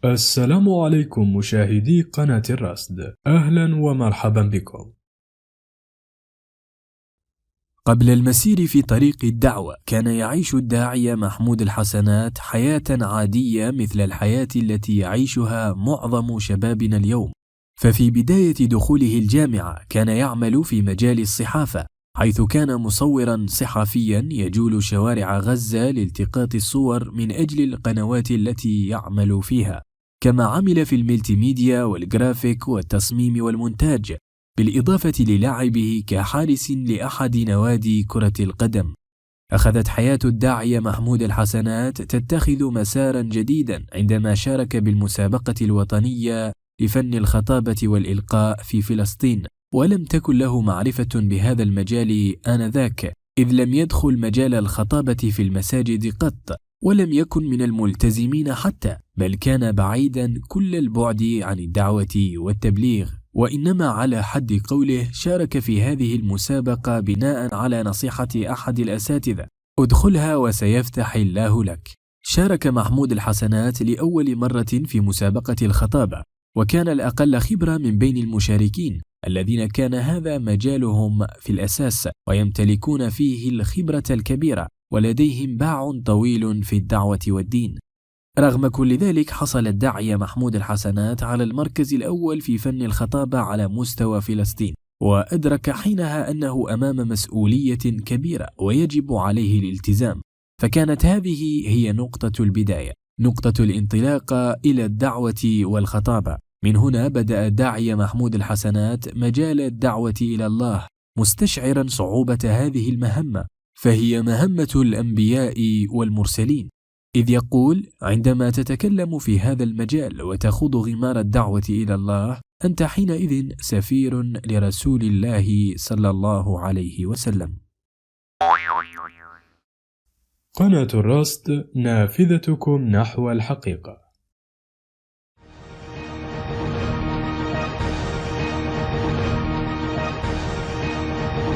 السلام عليكم مشاهدي قناة الرصد، أهلا ومرحبا بكم. قبل المسير في طريق الدعوة كان يعيش الداعية محمود الحسنات حياة عادية مثل الحياة التي يعيشها معظم شبابنا اليوم. ففي بداية دخوله الجامعة كان يعمل في مجال الصحافة، حيث كان مصورا صحفيا يجول شوارع غزة لالتقاط الصور من أجل القنوات التي يعمل فيها، كما عمل في الملتي ميديا والجرافيك والتصميم والمونتاج، بالإضافة للعبه كحارس لأحد نوادي كرة القدم. أخذت حياة الداعية محمود الحسنات تتخذ مسارا جديدا عندما شارك بالمسابقة الوطنية لفن الخطابة والإلقاء في فلسطين، ولم تكن له معرفة بهذا المجال آنذاك، إذ لم يدخل مجال الخطابة في المساجد قط، ولم يكن من الملتزمين حتى، بل كان بعيدا كل البعد عن الدعوة والتبليغ، وإنما على حد قوله شارك في هذه المسابقة بناء على نصيحة أحد الأساتذة: ادخلها وسيفتح الله لك. شارك محمود الحسنات لأول مرة في مسابقة الخطابة، وكان الأقل خبرة من بين المشاركين الذين كان هذا مجالهم في الأساس ويمتلكون فيه الخبرة الكبيرة ولديهم باع طويل في الدعوة والدين. رغم كل ذلك حصل الداعية محمود الحسنات على المركز الأول في فن الخطابة على مستوى فلسطين، وأدرك حينها أنه أمام مسؤولية كبيرة ويجب عليه الالتزام، فكانت هذه هي نقطة البداية، نقطة الانطلاق إلى الدعوة والخطابة. من هنا بدأ الداعية محمود الحسنات مجال الدعوة إلى الله، مستشعرا صعوبة هذه المهمة، فهي مهمة الأنبياء والمرسلين، إذ يقول: عندما تتكلم في هذا المجال وتخوض غمار الدعوة إلى الله، أنت حينئذ سفير لرسول الله صلى الله عليه وسلم. قناة الرصد، نافذتكم نحو الحقيقة.